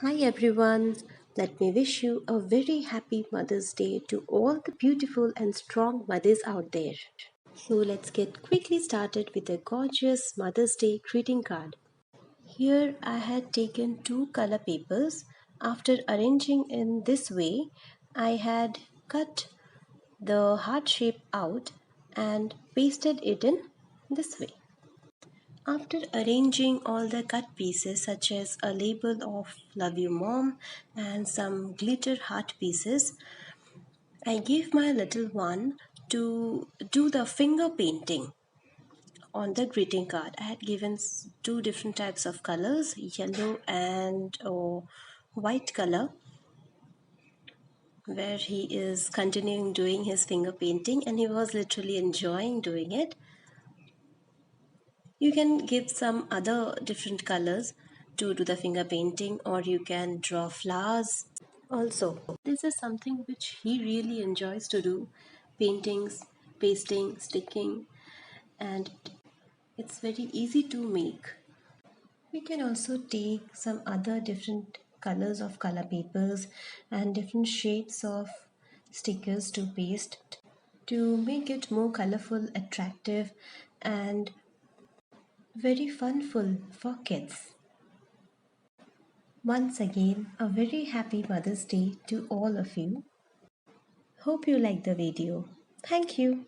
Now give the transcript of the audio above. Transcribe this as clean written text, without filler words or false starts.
Hi everyone, let me wish you a very happy Mother's Day to all the beautiful and strong mothers out there. So let's get quickly started with a gorgeous Mother's Day greeting card. Here I had taken two color papers. After arranging in this way, I had cut the heart shape out and pasted it in this way. After arranging all the cut pieces, such as a label of Love You Mom and some glitter heart pieces, I gave my little one to do the finger painting on the greeting card. I had given two different types of colors, yellow and white color, where he is continuing doing his finger painting and he was literally enjoying doing it. You can give some other different colors to do the finger painting, or you can draw flowers. Also, this is something which he really enjoys to do: paintings, pasting, sticking, and it's very easy to make. We can also take some other different colors of color papers and different shades of stickers to paste to make it more colorful, attractive, and very funful for kids. Once again, a very happy Mother's Day to all of you. Hope you like the video. Thank you.